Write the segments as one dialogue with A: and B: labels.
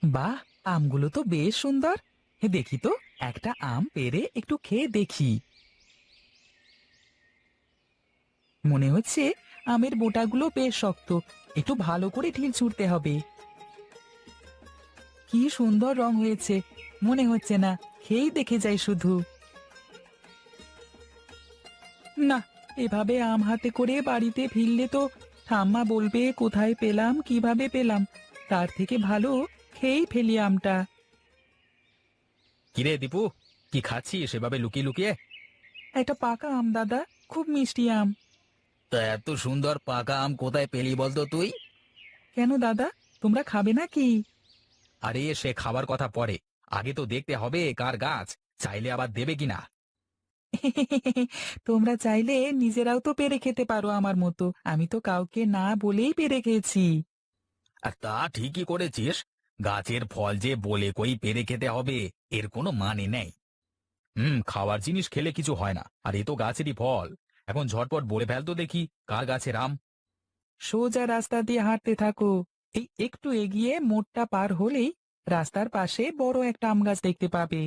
A: বাহ, আমগুলো তো বেশ সুন্দর। দেখি তো, একটা আম পেড়ে একটু খেয়ে দেখি। মনে হচ্ছে আমের বোটাগুলো বেশ শক্ত, একটু ভালো করে ঢিল ছুঁড়তে হবে। কি সুন্দর রং হয়েছে, মনে হচ্ছে না, খেয়েই দেখে যাই শুধু। না, এভাবে আম হাতে করে বাড়িতে ফিরলে তো ঠাম্মা বলবে কোথায় পেলাম, কিভাবে পেলাম। তার থেকে ভালো খেয়েই ফেলি আমটা।
B: কিরে দীপু, কি খাচ্ছিস সেভাবে লুকিয়ে লুকিয়ে?
A: একটা পাকা আম দাদা, খুব মিষ্টি আম।
B: তা এত সুন্দর পাকা আম কোথায় পেলি বলতো তুই?
A: কেন দাদা, তোমরা খাবে নাকি?
B: আরে সে খাবার কথা পরে, আগে তো দেখতে হবে কার গাছ, চাইলে আবার দেবে কিনা।
A: তোমরা চাইলে নিজেরাও তো পেরে খেতে পারো আমার মতো, আমি তো কাউকে না বলেই পেরে খেয়েছি।
B: আর তা ঠিকই করেছিস, গাছের ফল যে বলে কই পেরে খেতে হবে এর কোনো মানে নেই। খাওয়ার জিনিস খেলে কিছু হয় না, আর এ তো গাছেরই ফল। এখন ঝটপট বলে ফেল তো দেখি কার গাছের আম।
A: সোজা রাস্তা দিয়ে হাঁটতে থাকো, এই একটু এগিয়ে মোড়টা পার হলেই রাস্তার পাশে বড় একটা আম গাছ দেখতে পাবে।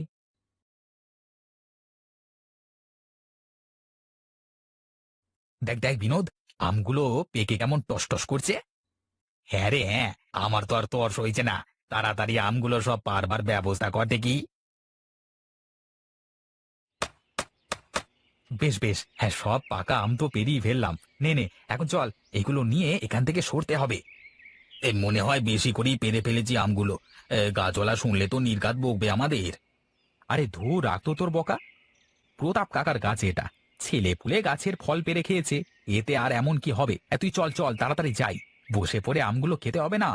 B: দেখ দেখ বিনোদ, আমগুলো পেকে কেমন টস টস করছে। হ্যাঁ রে হ্যাঁ, আমার তো আর তর্স হয়েছে না, তাড়াতাড়ি আমগুলো সব পারবার ব্যবস্থা কর দেখি। বেশ বেশ, হ্যাঁ সব পাকা আম তো পেরিয়ে ফেললাম। নে নে, এখন চল, এগুলো নিয়ে এখান থেকে সরতে হবে। মনে হয় বেশি করেই পেরে ফেলেছি আমগুলো। গাছওয়ালা শুনলে তো নির্ঘাত বকবে আমাদের। আরে ধুর, রাখতো তোর বকা। প্রতাপ কাকার গাছ এটা, ছেলে পুলে গাছের ফল পেরে খেয়েছে, এতে আর এমন কি হবে। তুই চল চল তাড়াতাড়ি যাই, বসে পড়ে আমগুলো খেতে হবে না।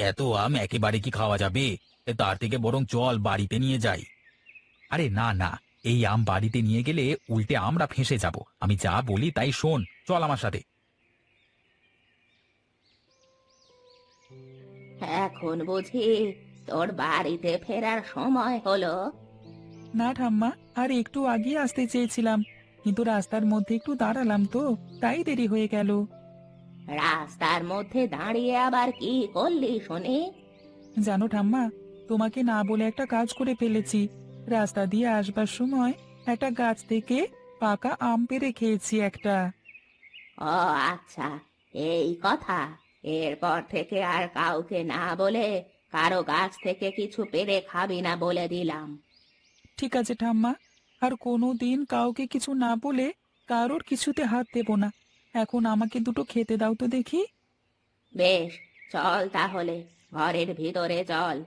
B: এত আম একেবারে কি খাওয়া যাবে? তার থেকে বরং চল বাড়িতে নিয়ে যাই। আরে না না, এই আম বাড়িতে নিয়ে গেলে উল্টে আমরা ফেঁসে যাব। আমি যা বলি তাই শোন, চল আমার সাথে।
C: এখন বুঝি তোর বাড়িতে ফেরার সময় হলো?
A: না ঠাম্মা, আর একটু আগিয়ে আসতে চেয়েছিলাম, কিন্তু রাস্তার মধ্যে একটু দাঁড়ালাম তো, তাই দেরি হয়ে গেল।
C: রাস্তার মধ্যে দাঁড়িয়ে আবার কি করলি শুনি?
A: জানো ঠাম্মা, তোমাকে না বলে একটা কাজ করে ফেলেছি। রাস্তা দিয়ে আসবার সময় একটা গাছ থেকে পাকা আম পেড়ে খেয়েছি একটা।
C: ও আচ্ছা, এই কথা। এরপর থেকে আর কাউকে না বলে কারো গাছ থেকে কিছু পেড়ে খাবি না বলে দিলাম।
A: ঠিক আছে ঠাম্মা, আর কোনো দিন কাউকে কিছু না বলে কারোর কিছুতে হাত দেব না। এখন আমাকে দুটো খেতে দাও তো দেখি।
C: বেশ, চল তাহলে, ঘরের ভিতরে চল।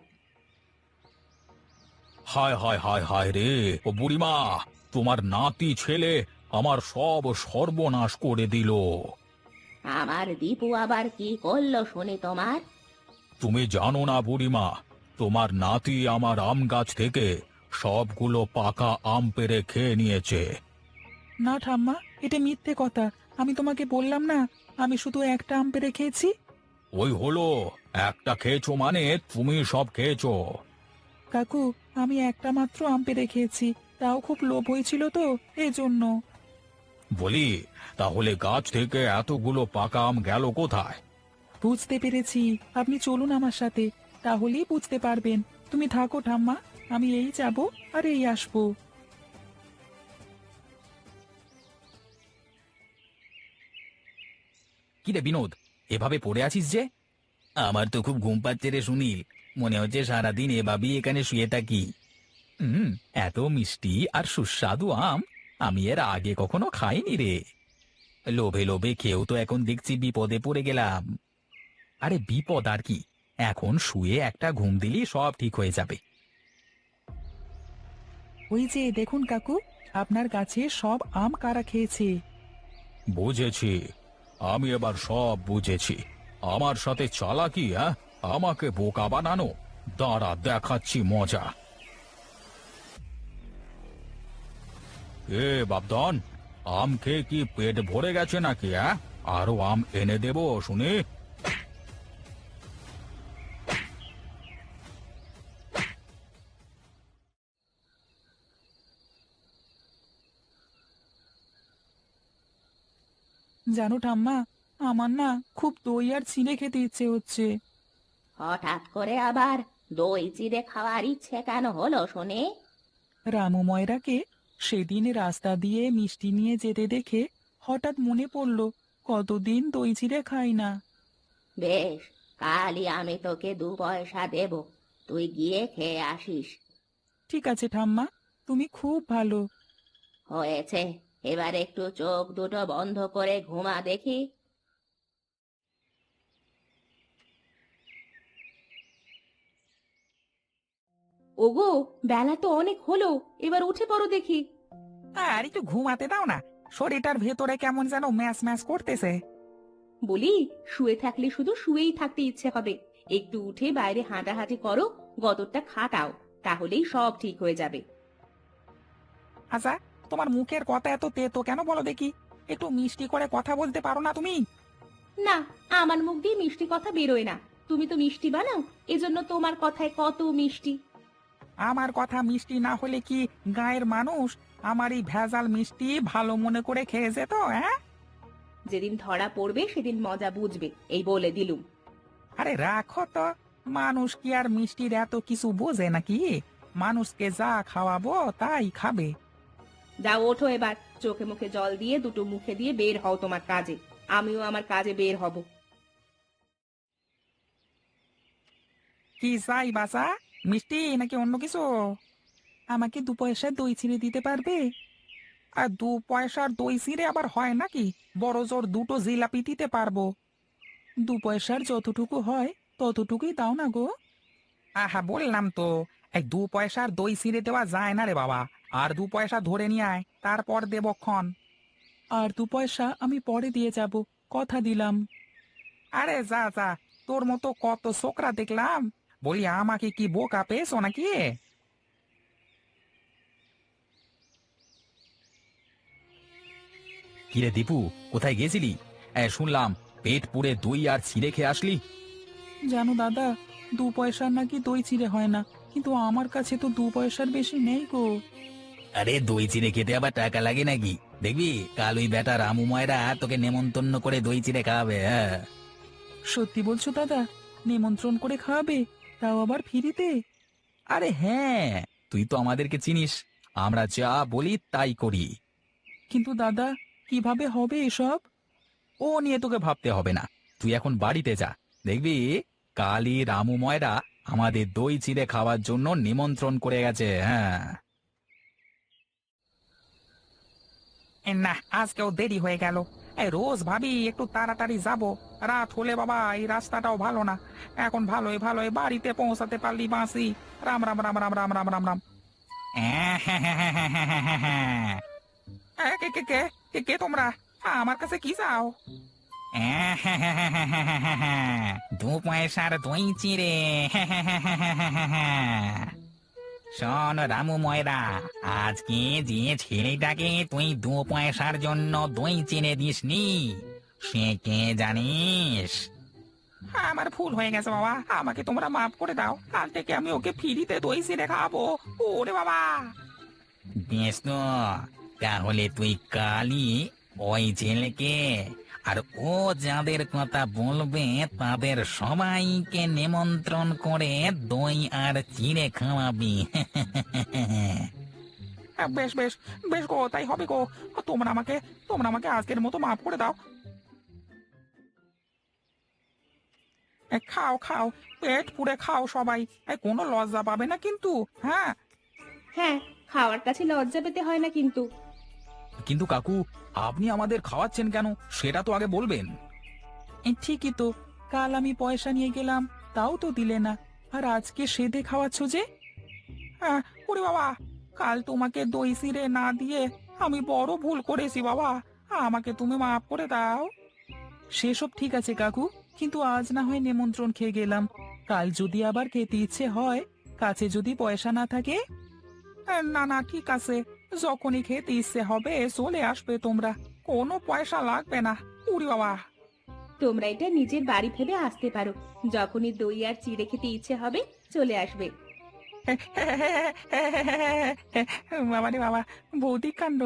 B: হায় হায় হায় হায় রে, ও বুড়িমা, তোমার নাতি ছেলে আমার সব সর্বনাশ করে দিল।
C: আমার দীপু আবার কি করলো শুনি তোমার?
B: তুমি জানো না বুড়িমা, তোমার নাতি আমার আম গাছ থেকে সবগুলো পাকা আম পেড়ে খেয়ে নিয়েছে।
A: না ঠাম্মা, এটা মিথ্যে কথা। আমি তোমাকে বললাম না, আমি শুধু একটা আম পেড়ে খেয়েছি।
B: ওই হলো, একটা খেয়েছো মানে তুমি সব খেয়েছো।
A: কাকু, আমি একটা মাত্র আম পেড়ে খেয়েছি, তাও খুব লোভ হয়েছিল তো, এজন্য।
B: বলি, তাহলে গাছ থেকে এতগুলো পাকা আম গেল কোথায়?
A: বুঝতে পেরেছি, আপনি চলুন আমার সাথে, তাহলেই বুঝতে পারবেন। তুমি থাকো ঠাম্মা, আমি এই যাব আর এই আসবো।
B: কি রে বিনোদ, এভাবে পড়ে আছিস যে? আমার তো খুব ঘুম পাচ্ছে রে সুনীল, মনে হচ্ছে সারাদিন এভাবেই এখানে শুয়ে থাকি। হুম, এত মিষ্টি আর সুস্বাদু আম আমি এর আগে কখনো খাইনি রে। লোভে লোভে খেয়েও তো এখন দেখছি বিপদে পড়ে গেলাম। আরে বিপদ আর কি, এখন শুয়ে একটা ঘুম দিলেই সব ঠিক হয়ে যাবে।
A: ওই যে দেখুন কাকু, আপনার গাছে সব আম কারা খেয়েছে।
B: বুঝেছি, আমি এবার সব বুঝেছি। আমার সাথে চালাকি, হ্যাঁ? আমাকে বোকা বানানো, দাঁড়া দেখাচ্ছি মজা। এ বাপধন, আম খেয়ে কি পেট ভরে গেছে নাকি? আরো আম এনে দেবো শুনি।
A: জানো ঠাম্মা, আমার না খুব দই আর চিড়ে খেতে ইচ্ছে হচ্ছে।
C: হঠাৎ করে আবার দই চিড়ে খাওয়ার ইচ্ছে কেন হলো শুনি?
A: রামু ময়রাকে সেদিন রাস্তা দিয়ে মিষ্টি নিয়ে যেতে দেখে হঠাৎ মনে পড়ল কতদিন দই চিড়ে খাই না।
C: বেশ, কালই আমি তোকে 2 পয়সা দেব, তুই গিয়ে খেয়ে আসিস।
A: ঠিক আছে ঠাম্মা, তুমি খুব ভালো।
C: হয়েছে, এবার একটু চোখ দুটো বন্ধ করে ঘুমা দেখি। ওগো, বেলা তো অনেক হলো, এবার উঠে পড়ো দেখি।
A: আর একটু ঘুমাতে দাও না, শরীরটার ভেতরে কেমন যেন ম্যাচ ম্যাচ করতেছে।
C: বলি, শুয়ে থাকলে শুধু শুয়েই থাকতে ইচ্ছে হবে। একটু উঠে বাইরে হাঁটাহাঁটি করো, গদরটা খাটাও, তাহলেই সব ঠিক হয়ে যাবে।
A: আচ্ছা, তোমার মুখের কথা এত তেতো কেন বলো দেখি? একটু মিষ্টি করে কথা বলতে পারো না তুমি?
C: না, আমার মুখ দিয়ে মিষ্টি কথা বেরোয় না। তুমি তো মিষ্টি বানাও, এজন্য তোমার কথায় কত মিষ্টি।
A: আমার কথা মিষ্টি না হলে কি গায়ের মানুষ আমার এই ভেজাল মিষ্টি ভালো মনে করে খেয়ে যেত? হ্যাঁ,
C: যেদিন ধরা পড়বে সেদিন মজা বুঝবে, এই বলে দিলুম।
A: আরে রাখো তো, মানুষ কি আর মিষ্টির এত কিছু বোঝে নাকি? মানুষকে যা খাওয়াবো তাই খাবে।
C: যাও, ওঠো এবার, চোখে মুখে জল দিয়ে দুটো মুখে দিয়ে বের হও তোমার কাজে। আমিও আমার কাজে বের হব।
A: কি চাই বাসা? মিষ্টি নাকি অন্য কিছু? আমাকে 2 পয়সার দই চিড়ে দিতে পারবে? আর 2 পয়সার দই চিড়ে আবার হয় নাকি? বড় জোর দুটো জিলাপি দিতে পারবো। 2 পয়সার যতটুকু হয় ততটুকুই দাও না গো। আহা, বললাম তো, এই 2 পয়সার দই চিড়ে দেওয়া যায় না রে বাবা। আর 2 পয়সা ধরে নিয়ে আয়, তারপর দেবক্ষণ। আর 2 পয়সা আমি পরে দিয়ে যাব, কথা দিলাম। আরে যা যা, তোর মতো কত ছোকরা দেখলাম। বলি, আমাকে কি বোকা পেয়েছো নাকি?
B: কিরে দীপু, কোথায় গেছিলি? শুনলাম পেট পুড়ে দই আর ছিঁড়ে খেয়ে আসলি।
A: জানো দাদা, 2 পয়সার নাকি দই চিড়ে হয় না, কিন্তু আমার কাছে তো 2 পয়সার বেশি নেই গো।
B: আরে দই চিড়ে খেতে আবার টাকা লাগে নাকি? দেখবি কাল ওই বেটা রামু ময়রা তোকে নেমন্তন্ন করে দই চিড়ে খাওয়াবে। হ্যাঁ,
A: সত্যি বলছো দাদা? নিমন্ত্রণ করে খাওয়াবে, তাও আবার ফ্রিতে?
B: আরে হ্যাঁ, তুই তো আমাদেরকে চিনিস, আমরা যা বলি তাই করি।
A: কিন্তু দাদা, কিভাবে হবে এসব?
B: ও নিয়ে তোকে ভাবতে হবে না, তুই এখন বাড়িতে যা, দেখবি কালই রামু ময়রা আমাদের দই চিড়ে খাওয়ার জন্য নিমন্ত্রণ করে গেছে। হ্যাঁ,
A: না, আজকেও দেরি হয়ে গেল। এই রোজ ভাবি একটু তাড়াতাড়ি যাব, রাত হলে বাবা এই রাস্তাটাও ভালো না। এখন ভালোই ভালোই বাড়িতে পৌঁছাতে পারলি বাঁচি। রাম রাম রাম রাম রাম রাম রাম রাম। কে কে কে কে কে তোমরা? আমার কাছে কি চাও? 2 পয়সার দই চিড়ে। শোন রামু ময়রা, আজকে যে ছেলেটাকে তুই 2 পয়সার জন্য দই চিনে দিসনি, সে কে জানিস? আমার ভুল হয়ে গেছে বাবা, আমাকে তোমরা মাফ করে দাও। কাল থেকে আমি ওকে ফ্রিতে দই চিনে খাবো। ওরে বাবা! বেশ তো, তাহলে তুই কালই ওই ছেলেকে আর ও যাদের কথা বলবে তাদের সবাইকে নিমন্ত্রণ করে দই আর চিড়ে খাওয়াবি। বেশ বেশ বেশ গো, তাই হবে গো। তোমরা আমাকে আজকের মতো মাফ করে দাও। খাও খাও, পেট পুড়ে খাও সবাই। কোনো লজ্জা পাবে না কিন্তু, হ্যাঁ?
C: হ্যাঁ, খাওয়ার কাছে লজ্জা পেতে হয় না কিন্তু।
B: কিন্তু কাকু, আপনি আমাদের খাওয়াচ্ছেন কেন সেটা তো আগে বলবেন।
A: ঠিকই তো, কাল আমি পয়সা নিয়ে গেলাম, তাও তো দিলে না। আর আজকে সেধে খাওয়াচ্ছ যে? ওরে বাবা, কাল তোমাকে দই চিড়ে না দিয়ে আমি বড় ভুল করেছি বাবা। আমাকে তুমি মাফ করে দাও। সেসব ঠিক আছে কাকু, কিন্তু আজ না হয় নিমন্ত্রণ খেয়ে গেলাম। কাল যদি আবার খেতে ইচ্ছে হয়, কাছে যদি পয়সা না থাকে? না না, ঠিক আছে, যখনই খেতে ইচ্ছে হবে চলে আসবে তোমরা, কোনো পয়সা লাগবে না। উরি বাবা!
C: তোমরা এটা নিজের বাড়ি ভেবে আসতে পারো, যখনই দই আর চিড়ে খেতে ইচ্ছে হবে চলে আসবে।
A: বাবা রে বাবা, ভৌতিক কাণ্ড!